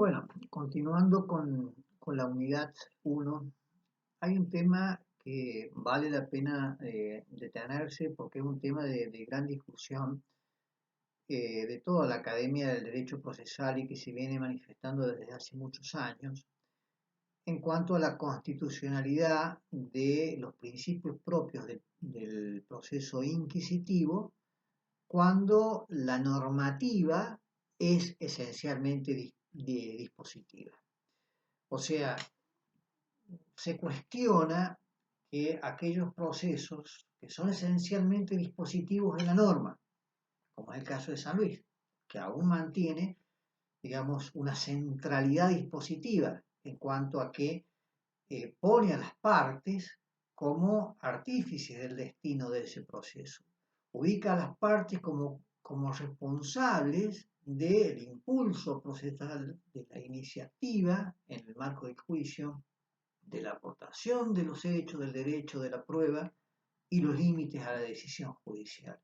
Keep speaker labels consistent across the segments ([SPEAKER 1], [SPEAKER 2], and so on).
[SPEAKER 1] Bueno, continuando con la unidad 1, hay un tema que vale la pena detenerse porque es un tema de gran discusión de toda la Academia del Derecho Procesal y que se viene manifestando desde hace muchos años en cuanto a la constitucionalidad de los principios propios del proceso inquisitivo cuando la normativa es esencialmente dispositiva. O sea, se cuestiona que aquellos procesos que son esencialmente dispositivos de la norma, como es el caso de San Luis, que aún mantiene, digamos, una centralidad dispositiva en cuanto a que pone a las partes como artífices del destino de ese proceso. Ubica a las partes como responsables del impulso procesal, de la iniciativa en el marco del juicio, de la aportación de los hechos, del derecho, de la prueba y los límites a la decisión judicial.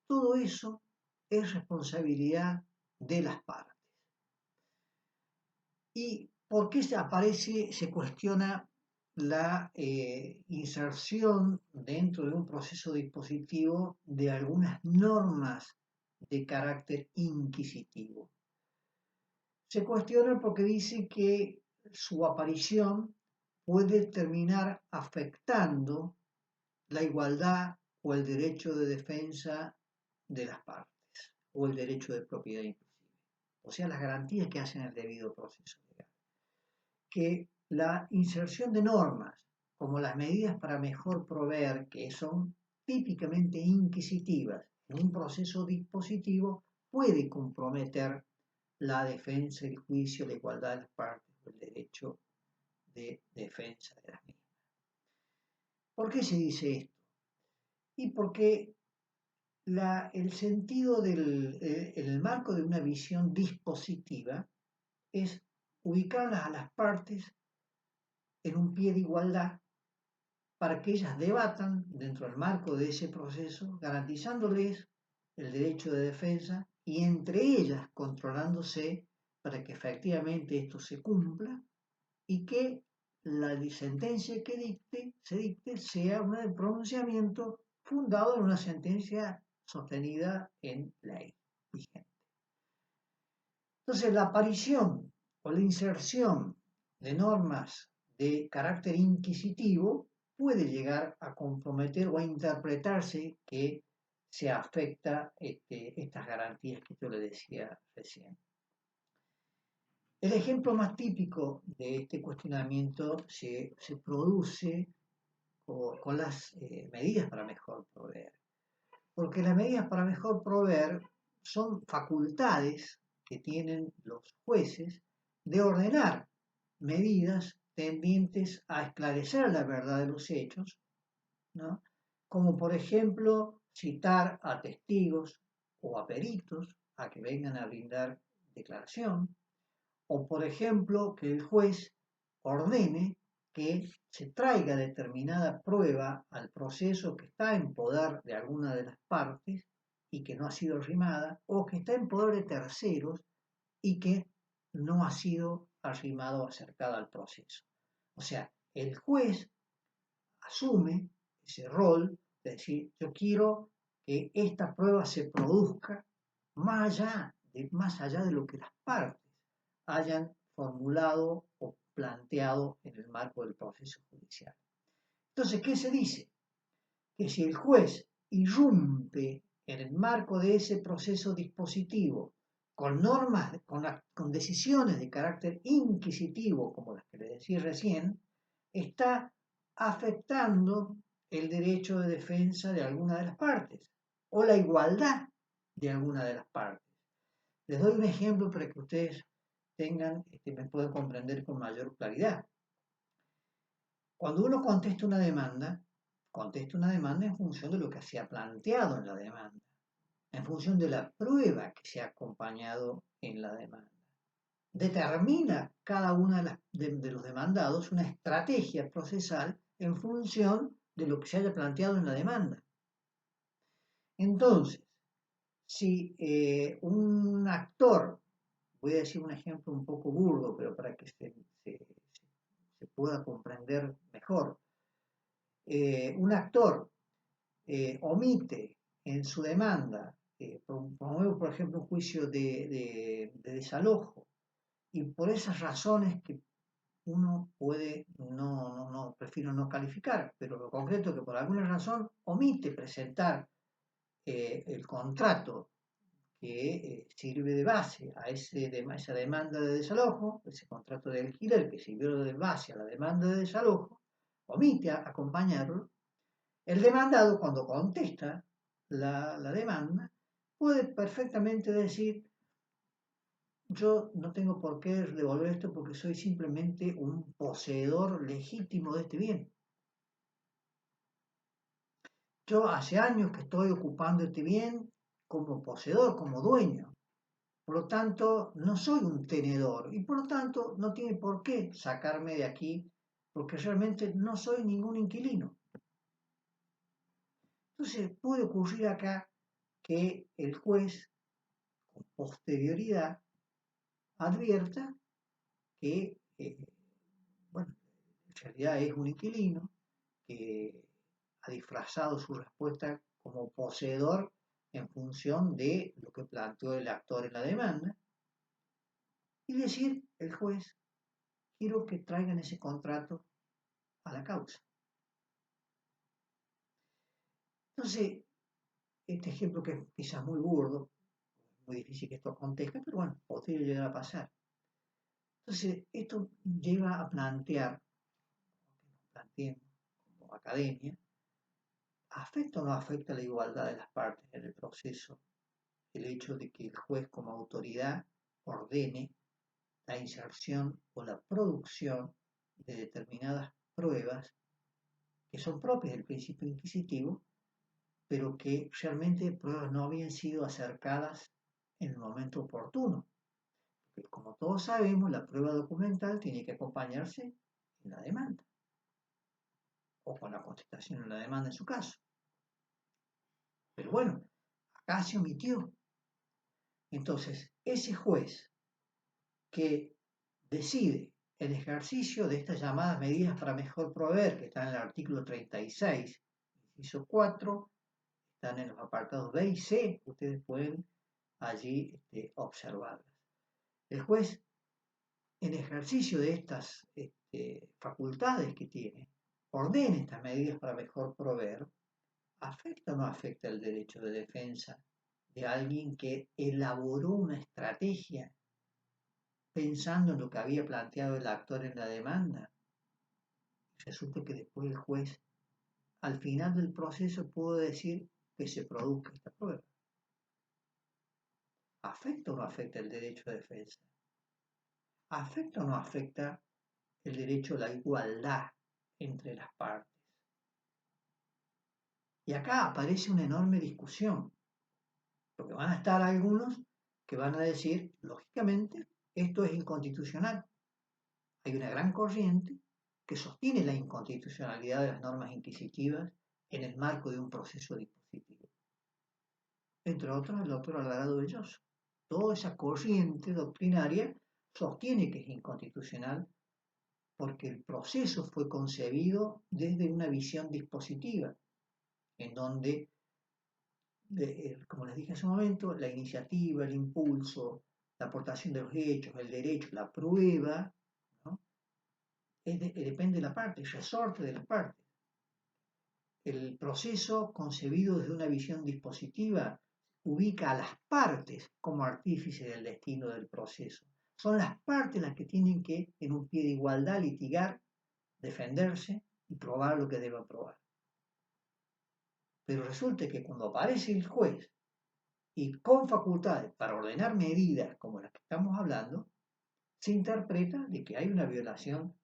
[SPEAKER 1] Todo eso es responsabilidad de las partes. ¿Y por qué se cuestiona la inserción dentro de un proceso dispositivo de algunas normas de carácter inquisitivo? Se cuestiona porque dice que su aparición puede terminar afectando la igualdad o el derecho de defensa de las partes, o el derecho de propiedad inclusive, o sea, las garantías que hacen el debido proceso legal. Que la inserción de normas, como las medidas para mejor proveer, que son típicamente inquisitivas en un proceso dispositivo, puede comprometer la defensa, el juicio, la igualdad de las partes, o el derecho de defensa de las mismas. ¿Por qué se dice esto? Y porque el sentido en el marco de una visión dispositiva es ubicarlas a las partes en un pie de igualdad para que ellas debatan dentro del marco de ese proceso, garantizándoles el derecho de defensa y entre ellas controlándose para que efectivamente esto se cumpla y que la sentencia que se dicte sea un pronunciamiento fundado en una sentencia sostenida en ley vigente. Entonces, la aparición o la inserción de normas de carácter inquisitivo puede llegar a comprometer o a interpretarse que se afecta estas garantías que yo le decía recién. El ejemplo más típico de este cuestionamiento se produce con las medidas para mejor proveer. Porque las medidas para mejor proveer son facultades que tienen los jueces de ordenar medidas tendientes a esclarecer la verdad de los hechos, ¿no? Como por ejemplo citar a testigos o a peritos a que vengan a brindar declaración, o por ejemplo que el juez ordene que se traiga determinada prueba al proceso que está en poder de alguna de las partes y que no ha sido arrimada, o que está en poder de terceros y que no ha sido arrimada o acercada al proceso. O sea, el juez asume ese rol de decir, yo quiero que esta prueba se produzca más allá de lo que las partes hayan formulado o planteado en el marco del proceso judicial. Entonces, ¿qué se dice? Que si el juez irrumpe en el marco de ese proceso dispositivo con normas, con decisiones de carácter inquisitivo, como las que le decía recién, está afectando el derecho de defensa de alguna de las partes o la igualdad de alguna de las partes. Les doy un ejemplo para que ustedes me puedan comprender con mayor claridad. Cuando uno contesta una demanda en función de lo que se ha planteado en la demanda, en función de la prueba que se ha acompañado en la demanda. Determina cada uno de los demandados una estrategia procesal en función de lo que se haya planteado en la demanda. Entonces, si un actor voy a decir un ejemplo un poco burdo, pero para que se pueda comprender mejor. Un actor omite en su demanda, promueve, por ejemplo, un juicio de desalojo, y por esas razones que uno puede, prefiero no calificar, pero lo concreto es que por alguna razón omite presentar el contrato que sirve de base a esa demanda de desalojo, ese contrato de alquiler que sirvió de base a la demanda de desalojo, omite acompañarlo. El demandado, cuando contesta la demanda, puede perfectamente decir: yo no tengo por qué devolver esto porque soy simplemente un poseedor legítimo de este bien. Yo hace años que estoy ocupando este bien como poseedor, como dueño. Por lo tanto, no soy un tenedor y por lo tanto no tiene por qué sacarme de aquí porque realmente no soy ningún inquilino. Entonces puede ocurrir acá que el juez con posterioridad advierta que, bueno, en realidad es un inquilino que ha disfrazado su respuesta como poseedor en función de lo que planteó el actor en la demanda, y decir el juez: quiero que traigan ese contrato a la causa. Entonces, este ejemplo que es quizás muy burdo, muy difícil que esto acontezca, pero bueno, podría llegar a pasar. Entonces, esto lleva a plantear, planteemos como academia, ¿afecta o no afecta la igualdad de las partes en el proceso el hecho de que el juez como autoridad ordene la inserción o la producción de determinadas pruebas que son propias del principio inquisitivo, pero que realmente pruebas no habían sido acercadas en el momento oportuno? Porque como todos sabemos, la prueba documental tiene que acompañarse en la demanda o con la contestación en la demanda en su caso. Pero bueno, acá se omitió. Entonces, ese juez que decide el ejercicio de estas llamadas medidas para mejor proveer, que están en el artículo 36, inciso 4, están en los apartados B y C, ustedes pueden allí observarlas. El juez, en ejercicio de estas facultades que tiene, ordena estas medidas para mejor proveer. ¿Afecta o no afecta el derecho de defensa de alguien que elaboró una estrategia pensando en lo que había planteado el actor en la demanda? Resulta que después el juez, al final del proceso, pudo decir que se produzca esta prueba. ¿Afecta o no afecta el derecho de defensa? ¿Afecta o no afecta el derecho a la igualdad entre las partes? Y acá aparece una enorme discusión, porque van a estar algunos que van a decir, lógicamente, esto es inconstitucional. Hay una gran corriente que sostiene la inconstitucionalidad de las normas inquisitivas en el marco de un proceso dispositivo. Entre otros, el doctor Alvarado Belloso. Toda esa corriente doctrinaria sostiene que es inconstitucional porque el proceso fue concebido desde una visión dispositiva, en donde, como les dije hace un momento, la iniciativa, el impulso, la aportación de los hechos, el derecho, la prueba, ¿no? Depende de la parte, el resorte de la parte. El proceso concebido desde una visión dispositiva ubica a las partes como artífices del destino del proceso. Son las partes las que tienen que, en un pie de igualdad, litigar, defenderse y probar lo que deba probar. Pero resulta que cuando aparece el juez y con facultades para ordenar medidas como las que estamos hablando, se interpreta de que hay una violación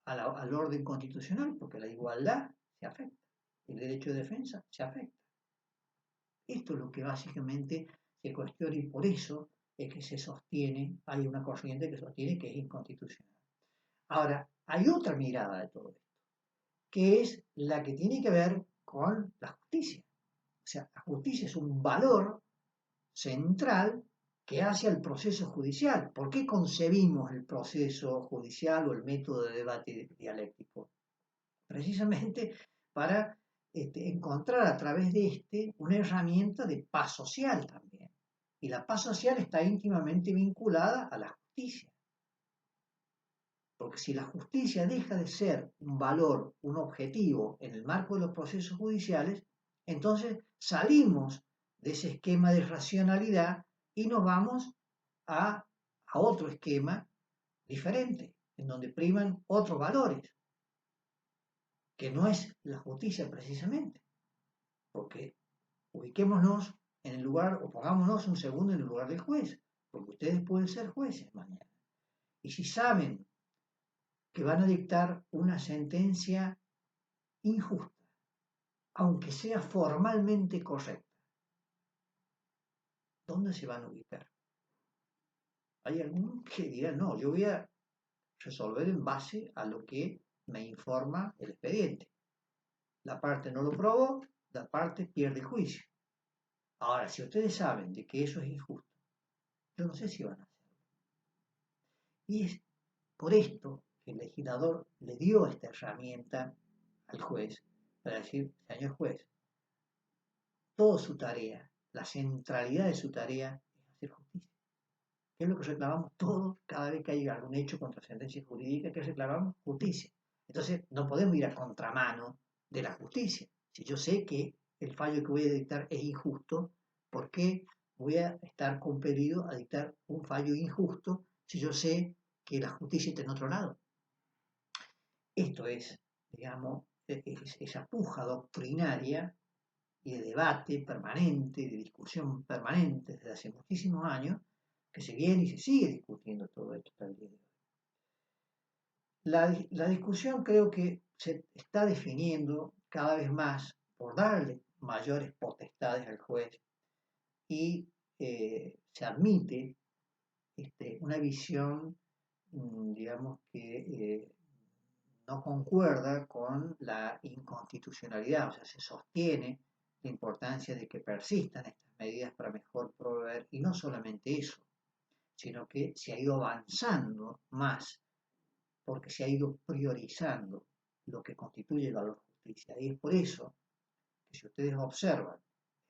[SPEAKER 1] al orden constitucional, porque la igualdad se afecta, el derecho de defensa se afecta. Esto es lo que básicamente se cuestiona y por eso es que se sostiene, hay una corriente que sostiene que es inconstitucional. Ahora, hay otra mirada de todo esto, que es la que tiene que ver con la justicia. O sea, la justicia es un valor central que hace al proceso judicial. ¿Por qué concebimos el proceso judicial o el método de debate dialéctico? Precisamente para encontrar a través de una herramienta de paz social también. Y la paz social está íntimamente vinculada a la justicia. Porque si la justicia deja de ser un valor, un objetivo en el marco de los procesos judiciales, entonces salimos de ese esquema de racionalidad y nos vamos a otro esquema diferente, en donde priman otros valores, que no es la justicia precisamente. Porque ubiquémonos en el lugar, o pongámonos un segundo en el lugar del juez, porque ustedes pueden ser jueces mañana. Y si saben que van a dictar una sentencia injusta, aunque sea formalmente correcta, ¿dónde se van a ubicar? Hay algunos que dirán, no, yo voy a resolver en base a lo que me informa el expediente. La parte no lo probó, la parte pierde el juicio. Ahora, si ustedes saben de que eso es injusto, yo no sé si van a hacerlo. Y es por esto que el legislador le dio esta herramienta al juez para decir, señor juez, toda su tarea, la centralidad de su tarea es hacer justicia. ¿Qué es lo que reclamamos todos cada vez que hay algún hecho contra sentencia jurídica? ¿Qué reclamamos? Justicia. Entonces, no podemos ir a contramano de la justicia. Si yo sé que el fallo que voy a dictar es injusto, ¿por qué voy a estar compelido a dictar un fallo injusto si yo sé que la justicia está en otro lado? Esto es, digamos, esa puja doctrinaria y de debate permanente, de discusión permanente desde hace muchísimos años, que se viene y se sigue discutiendo todo esto hasta el día de hoy. La discusión creo que se está definiendo cada vez más por darle mayores potestades al juez y se admite una visión, digamos, que no concuerda con la inconstitucionalidad, o sea, se sostiene la importancia de que persistan estas medidas para mejor proveer, y no solamente eso, sino que se ha ido avanzando más porque se ha ido priorizando lo que constituye el valor justicia. Y es por eso que si ustedes observan,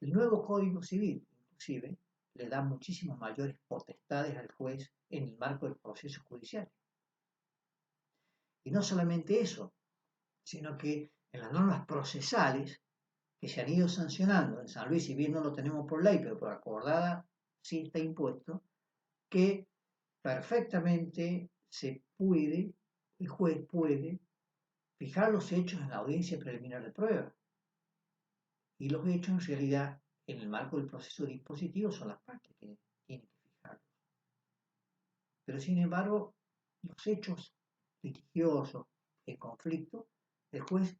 [SPEAKER 1] el nuevo Código Civil, inclusive, le da muchísimas mayores potestades al juez en el marco del proceso judicial. Y no solamente eso, sino que en las normas procesales que se han ido sancionando, en San Luis, si bien no lo tenemos por ley, pero por acordada sí está impuesto, que perfectamente el juez puede fijar los hechos en la audiencia preliminar de prueba. Y los hechos en realidad, en el marco del proceso dispositivo, son las partes que tienen que fijarlos. Pero sin embargo, los hechos litigiosos, en conflicto, el juez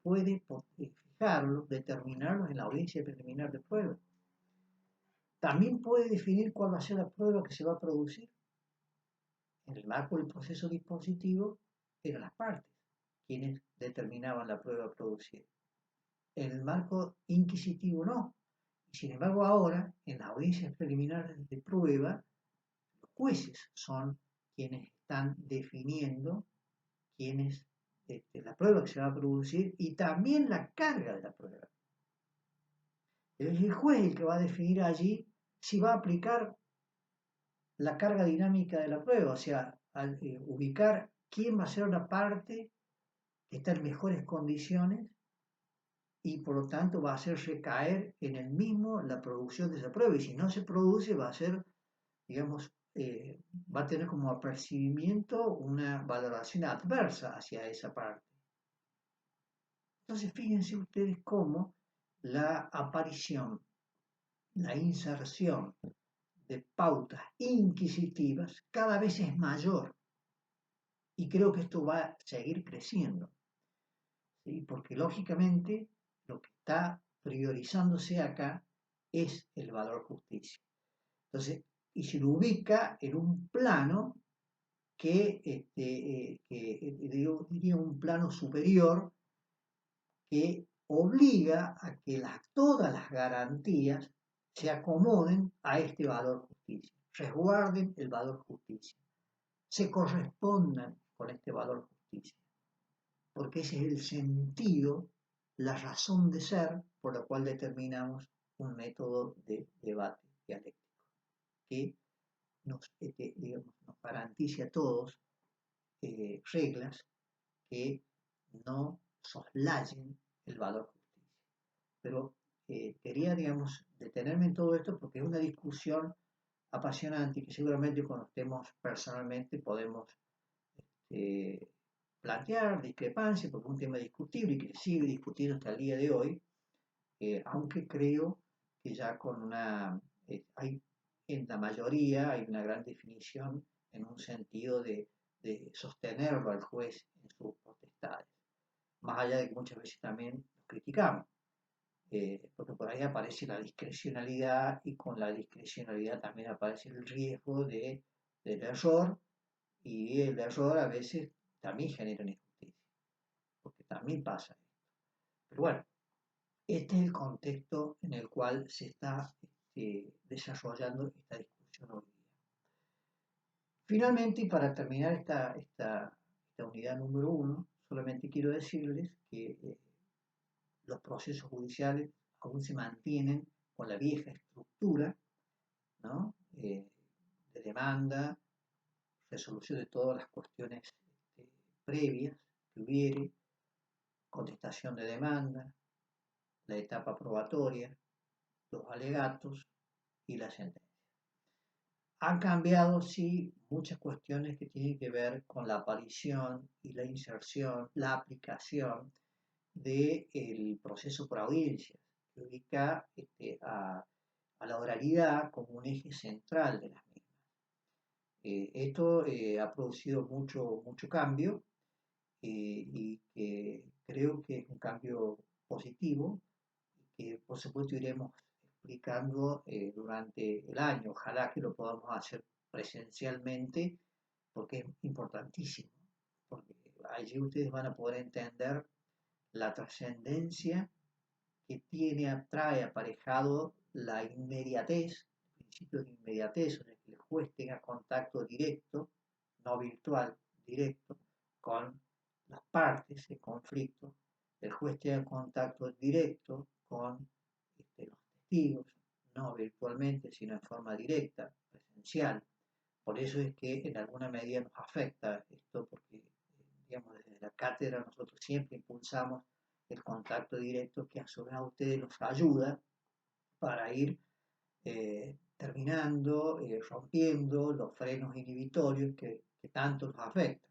[SPEAKER 1] puede fijarlos, determinarlos en la audiencia preliminar de prueba. También puede definir cuál va a ser la prueba que se va a producir. En el marco del proceso dispositivo, eran las partes quienes determinaban la prueba a producir. En el marco inquisitivo no. Y sin embargo ahora, en las audiencias preliminares de prueba, los jueces son quienes están definiendo la prueba que se va a producir y también la carga de la prueba. Es el juez el que va a definir allí si va a aplicar la carga dinámica de la prueba, o sea, al ubicar quién va a ser la parte que está en mejores condiciones y por lo tanto va a hacer recaer en el mismo la producción de esa prueba. Y si no se produce, va a ser, digamos, va a tener como apercibimiento una valoración adversa hacia esa parte. Entonces, fíjense ustedes cómo la aparición, la inserción de pautas inquisitivas cada vez es mayor. Y creo que esto va a seguir creciendo, ¿sí? Porque lógicamente lo que está priorizándose acá es el valor justicia. Entonces, y se lo ubica en un plano diría un plano superior que obliga a que todas las garantías se acomoden a este valor justicia. resguarden el valor justicia, se correspondan con este valor justicia, porque ese es el sentido, la razón de ser por la cual determinamos un método de debate dialéctico, que digamos, nos garantice a todos reglas que no soslayen el valor justicia. Pero quería, digamos, detenerme en todo esto porque es una discusión apasionante y que seguramente cuando estemos personalmente podemos eh, plantear discrepancias porque es un tema discutible y que se sigue discutiendo hasta el día de hoy, aunque creo que ya con hay en la mayoría hay una gran definición en un sentido de sostenerlo al juez en sus potestades, más allá de que muchas veces también lo criticamos, porque por ahí aparece la discrecionalidad y con la discrecionalidad también aparece el riesgo del error y el error a veces también genera una injusticia, porque también pasa. Pero bueno, este es el contexto en el cual se está desarrollando esta discusión hoy día. Finalmente, y para terminar esta unidad número 1, solamente quiero decirles que los procesos judiciales aún se mantienen con la vieja estructura, ¿no? De demanda, resolución de todas las cuestiones previas que hubiere, contestación de demanda, la etapa probatoria, los alegatos y la sentencia. Han cambiado, sí, muchas cuestiones que tienen que ver con la aparición y la inserción, la aplicación del proceso por audiencias, que ubica a la oralidad como un eje central de las mismas. Esto ha producido mucho cambio y que creo que es un cambio positivo que por supuesto iremos explicando durante el año. Ojalá que lo podamos hacer presencialmente porque es importantísimo, porque allí ustedes van a poder entender la trascendencia que trae aparejado la inmediatez, el principio de inmediatez, o sea, que el juez tenga contacto directo, no virtual, directo, con las partes en conflicto, el juez tenga contacto directo con los testigos, no virtualmente, sino en forma directa, presencial. Por eso es que en alguna medida nos afecta esto, porque digamos, desde la cátedra nosotros siempre impulsamos el contacto directo que a su vez a ustedes los ayuda para ir terminando, rompiendo los frenos inhibitorios que tanto los afectan.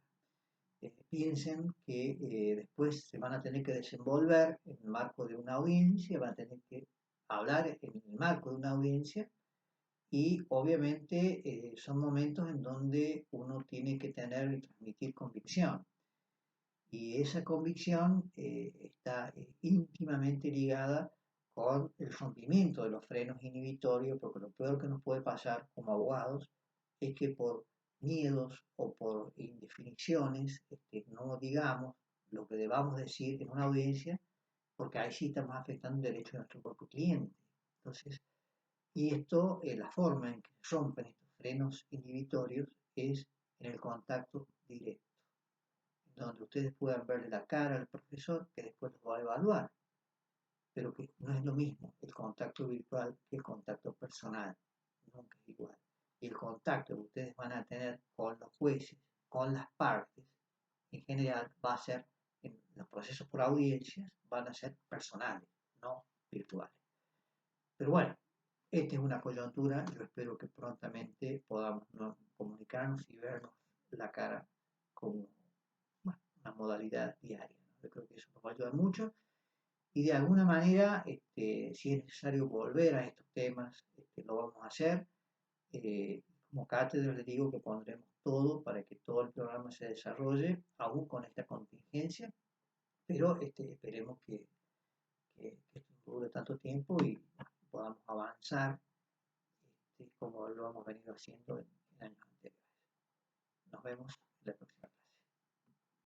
[SPEAKER 1] Piensen que después se van a tener que desenvolver en el marco de una audiencia, van a tener que hablar en el marco de una audiencia y obviamente son momentos en donde uno tiene que tener y transmitir convicción. Y esa convicción está íntimamente ligada con el rompimiento de los frenos inhibitorios, porque lo peor que nos puede pasar como abogados es que por miedos o por indefiniciones no digamos lo que debamos decir en una audiencia, porque ahí sí estamos afectando el derecho de nuestro propio cliente. Entonces, y esto, la forma en que se rompen estos frenos inhibitorios es en el contacto directo, donde ustedes puedan verle la cara al profesor que después los va a evaluar, pero que no es lo mismo el contacto virtual que el contacto personal, nunca es igual. Y el contacto que ustedes van a tener con los jueces, con las partes, en general va a ser, en los procesos por audiencias, van a ser personales, no virtuales. Pero bueno, esta es una coyuntura, yo espero que prontamente podamos comunicarnos y vernos la cara como una modalidad diaria. Yo creo que eso nos va a ayudar mucho y de alguna manera, si es necesario volver a estos temas, lo vamos a hacer. Como cátedra les digo que pondremos todo para que todo el programa se desarrolle, aún con esta contingencia, pero esperemos que esto no dure tanto tiempo y podamos avanzar como lo hemos venido haciendo en años anteriores. Nos vemos en la próxima.